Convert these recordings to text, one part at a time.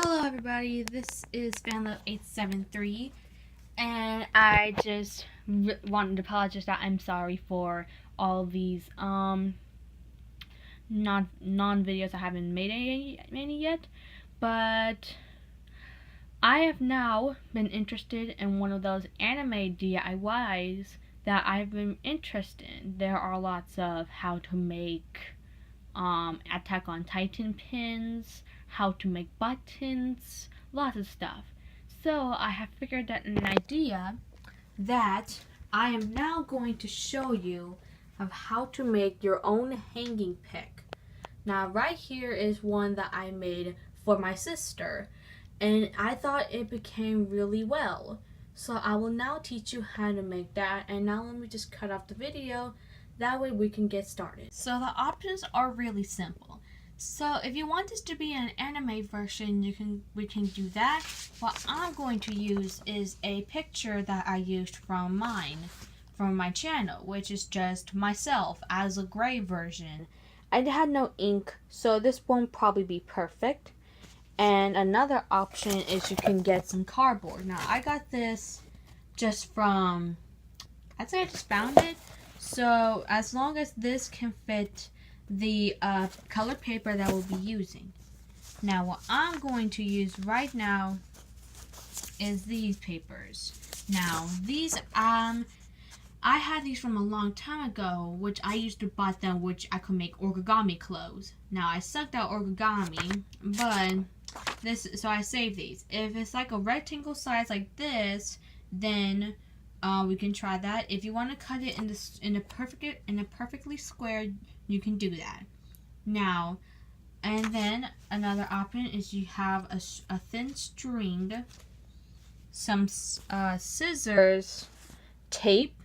Hello everybody, this is FanLove873 and I just wanted to apologize that I'm sorry for all these non-videos I haven't made any yet, but I have now been interested in one of those anime DIYs that I've been interested in. There are lots of how to make Attack on Titan pins, how to make buttons, lots of stuff. So I have figured out an idea that I am now going to show you of how to make your own hanging pick. Now right here is one that I made for my sister, and I thought it became really well. So I will now teach you how to make that, and now let me just cut off the video. That way we can get started. So the options are really simple. So if you want this to be an anime version, we can do that. What I'm going to use is a picture that I used from my channel, which is just myself as a gray version. I had no ink, so this won't probably be perfect. And another option is you can get some cardboard. Now I got this just from, I'd say I just found it. So as long as this can fit the colored paper that we'll be using. Now what I'm going to use right now is these papers. Now these I had these from a long time ago, which I used to buy them, which I could make origami clothes. Now I sucked at origami, but so I saved these. If it's like a rectangle size like this, then we can try that. If you want to cut it in a perfectly square, you can do that. Now, and then another option is you have a thin string, some scissors, tape.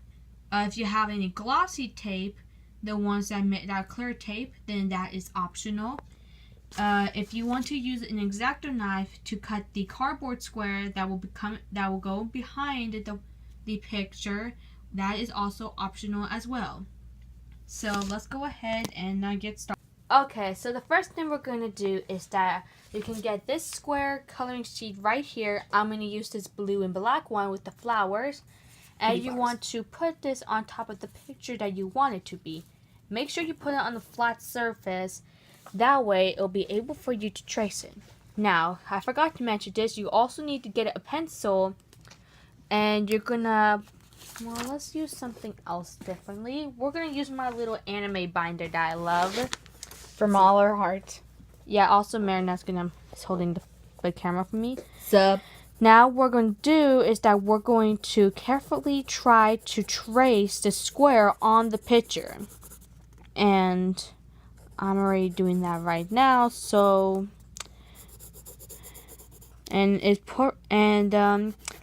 If you have any glossy tape, the ones that are clear tape, then that is optional. If you want to use an X-Acto knife to cut the cardboard square that will go behind the picture, that is also optional as well. So let's go ahead and get started. Okay, so the first thing we're going to do is that you can get this square coloring sheet right here. I'm going to use this blue and black one with the flowers. And you want to put this on top of the picture that you want it to be. Make sure you put it on a flat surface. That way it'll be able for you to trace it. Now, I forgot to mention this. You also need to get a pencil. And you're gonna, well, let's use something else differently. We're gonna use my little anime binder that I love. From all our hearts. Yeah, also Marinette's is holding the camera for me. Sup? Now what we're going to do is that we're going to carefully try to trace the square on the picture. And I'm already doing that right now, so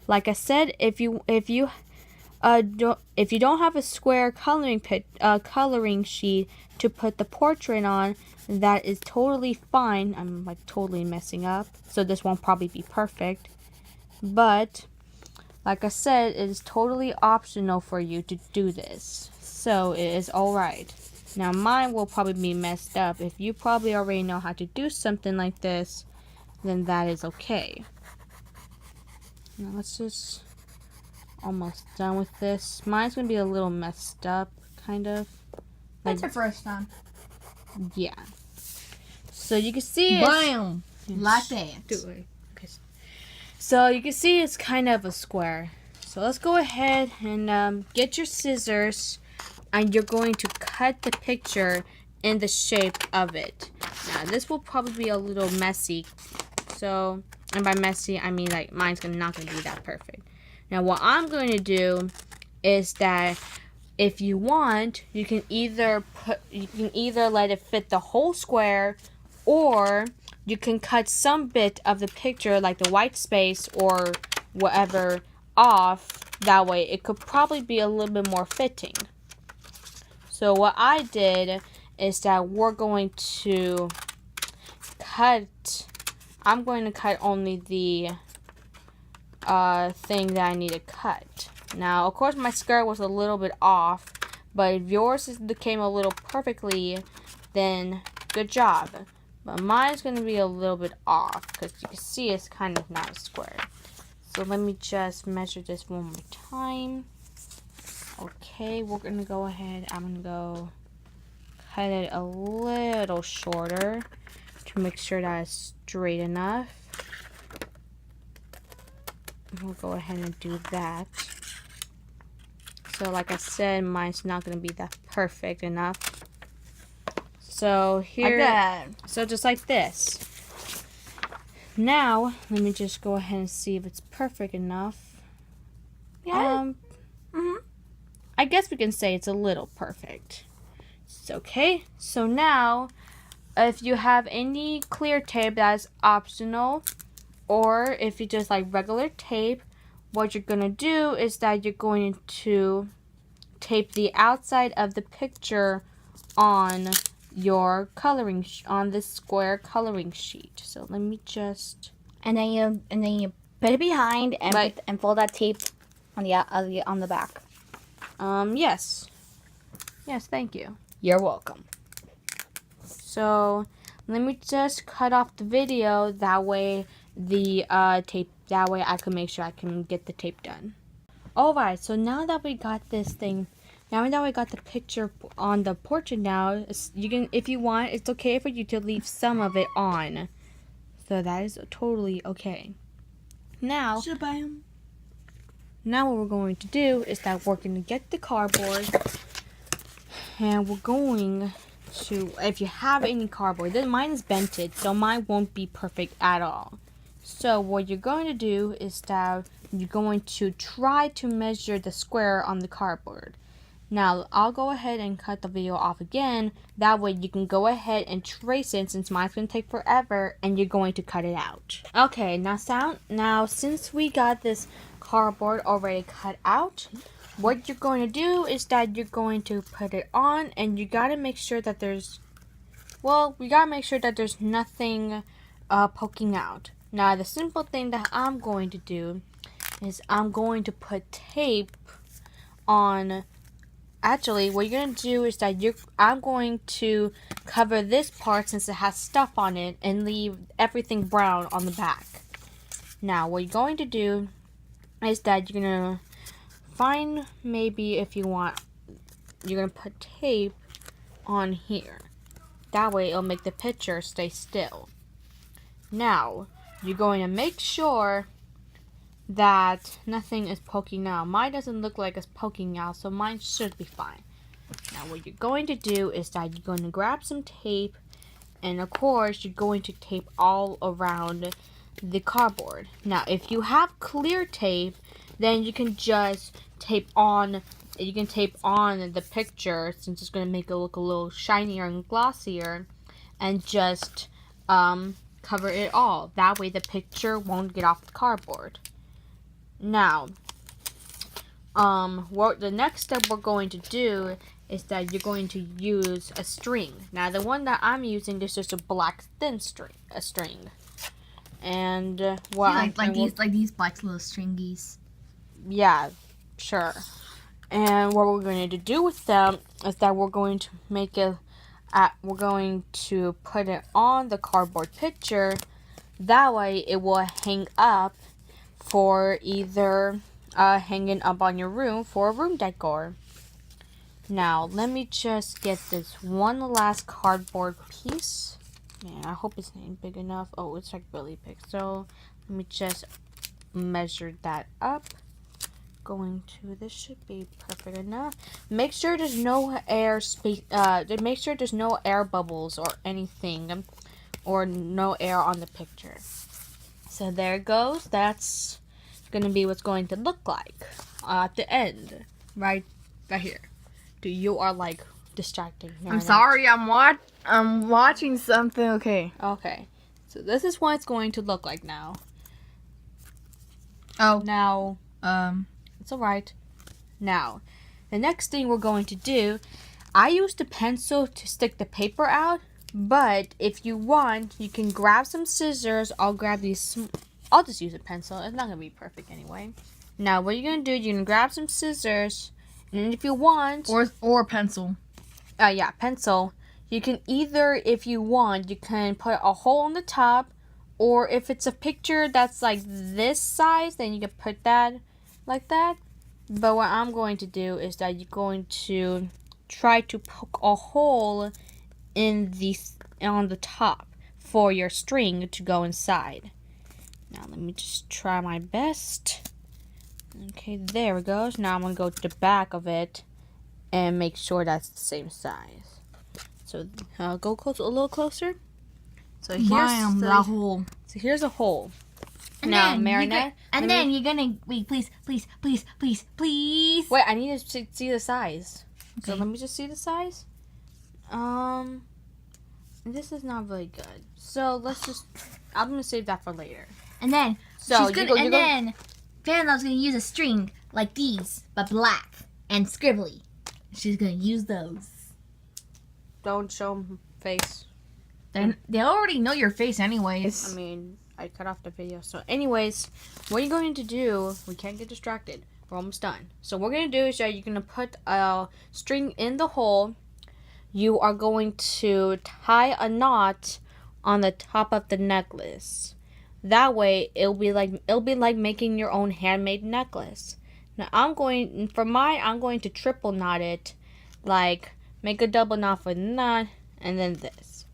like I said, if you don't have a square coloring sheet to put the portrait on, that is totally fine. I'm like totally messing up, so this won't probably be perfect. But like I said, it is totally optional for you to do this, so it is alright. Now mine will probably be messed up. If you probably already know how to do something like this, then that is okay. Now let's just almost done with this. Mine's gonna be a little messed up, kind of. That's the first time. Yeah. So you can see Bam! Yes. Like that. Do it. Okay. So you can see it's kind of a square. So let's go ahead and get your scissors, and you're going to cut the picture in the shape of it. Now this will probably be a little messy. So, and by messy I mean like mine's not gonna be that perfect. Now what I'm going to do is that if you want, you can either let it fit the whole square, or you can cut some bit of the picture, like the white space or whatever, off. That way it could probably be a little bit more fitting. So what I did is that I'm going to cut only the thing that I need to cut. Now, of course, my skirt was a little bit off, but if yours came a little perfectly, then good job. But mine's going to be a little bit off because you can see it's kind of not a square. So let me just measure this one more time. Okay, we're going to go ahead. I'm going to go cut it a little shorter to make sure that it's straight enough. We'll go ahead and do that. So like I said, mine's not going to be that perfect enough. So here, like that. So just like this. Now, let me just go ahead and see if it's perfect enough. Yeah. I guess we can say it's a little perfect. It's okay. So now, if you have any clear tape that's optional, or if you just like regular tape, what you're going to do is that you're going to tape the outside of the picture on your coloring on this square coloring sheet. So let me just and then you put it behind and fold that tape on the back. Yes, thank you. You're welcome. So let me just cut off the video, that way the tape, that way I can make sure I can get the tape done. Alright, so now that we got this thing, now that we got the picture on the portrait now, you can, if you want, it's okay for you to leave some of it on. So that is totally okay. Now what we're going to do is that we're going to get the cardboard, and we're going to, if you have any cardboard, then mine is bented, so mine won't be perfect at all. So what you're going to do is that you're going to try to measure the square on the cardboard. Now, I'll go ahead and cut the video off again. That way you can go ahead and trace it, since mine's going to take forever, and you're going to cut it out. Okay, now since we got this cardboard already cut out, what you're going to do is that you're going to put it on, and you got to make sure that there's, we got to make sure that there's nothing poking out. Now, the simple thing that I'm going to do is I'm going to put tape on. Actually, what you're going to do is that I'm going to cover this part, since it has stuff on it, and leave everything brown on the back. Now, what you're going to do is that you're going to find, maybe if you want, you're going to put tape on here. That way it'll make the picture stay still. Now, you're going to make sure that nothing is poking out. Mine doesn't look like it's poking out, so mine should be fine. Now what you're going to do is that you're going to grab some tape, and of course you're going to tape all around the cardboard. Now if you have clear tape, then you can just tape on the picture, since it's going to make it look a little shinier and glossier, and just cover it all. That way the picture won't get off the cardboard. Now, what the next step we're going to do is that you're going to use a string. Now, the one that I'm using is just a black thin string, and these black little stringies. Yeah, sure. And what we're going to do with them is that we're going to make it. We're going to put it on the cardboard picture. That way, it will hang up for either hanging up on your room for room decor. Now, let me just get this one last cardboard piece. Man, I hope it's not big enough. Oh, it's like really big. So, let me just measure that up. This should be perfect enough. Make sure there's no air space. Make sure there's no air bubbles or anything, or no air on the picture. So there it goes. That's gonna be what's going to look like at the end, right here. You are like distracting. I'm sorry. I'm watching something. Okay. Okay. So this is what it's going to look like now. Oh. Now. It's alright. Now, the next thing we're going to do, I used a pencil to stick the paper out, but if you want, you can grab some scissors. I'll grab these. I'll just use a pencil. It's not going to be perfect anyway. Now, what you're going to do, you're going to grab some scissors, and if you want. Or pencil. Yeah, pencil. you can either, if you want, you can put a hole on the top, or if it's a picture that's like this size, then you can put that like that. But what I'm going to do is that you're going to try to poke a hole on the top for your string to go inside. Now let me just try my best. Okay, there it goes. Now I'm going to go to the back of it and make sure that's the same size. So go close, a little closer. So here's the hole. So here's a hole. And now, then Marinette. You're gonna wait. Please. Wait, I need to see the size. Okay. So let me just see the size. This is not really good. So let's just. I'm gonna save that for later. And then So then Vanellope's gonna use a string like these, but black and scribbly. She's gonna use those. Don't show them face. They already know your face anyways. I mean, I cut off the video. So anyways, what you're going to do, we can't get distracted. We're almost done. So what we're going to do is that you're going to put a string in the hole. You are going to tie a knot on the top of the necklace. That way, it'll be like making your own handmade necklace. Now I'm going to triple knot it, like make a double knot for the knot, and then this.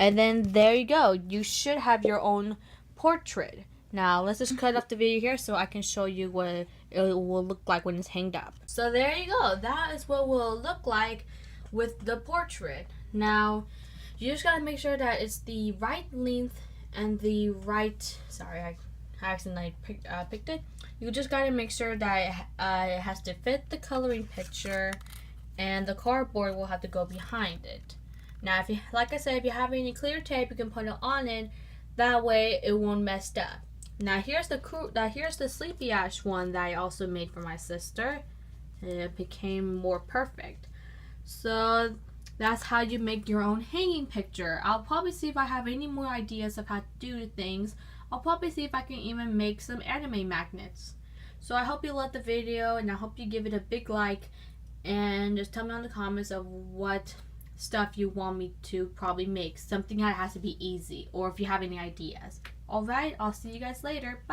And then there you go. You should have your own portrait. Now let's just cut off the video here so I can show you what it will look like when it's hanged up. So there you go. That is what will look like with the portrait. Now you just gotta make sure that it's the right length and the right. Sorry, I accidentally picked it. You just gotta make sure that it has to fit the coloring picture, and the cardboard will have to go behind it. Now, if you, like I said, if you have any clear tape, you can put it on it. That way, it won't mess up. Now, here's the Sleepy Ash one that I also made for my sister. It became more perfect. So that's how you make your own hanging picture. I'll probably see if I have any more ideas of how to do things. I'll probably see if I can even make some anime magnets. So I hope you loved the video, and I hope you give it a big like, and just tell me in the comments of what stuff you want me to probably make. Something that has to be easy, or if you have any ideas. Alright, I'll see you guys later. Bye.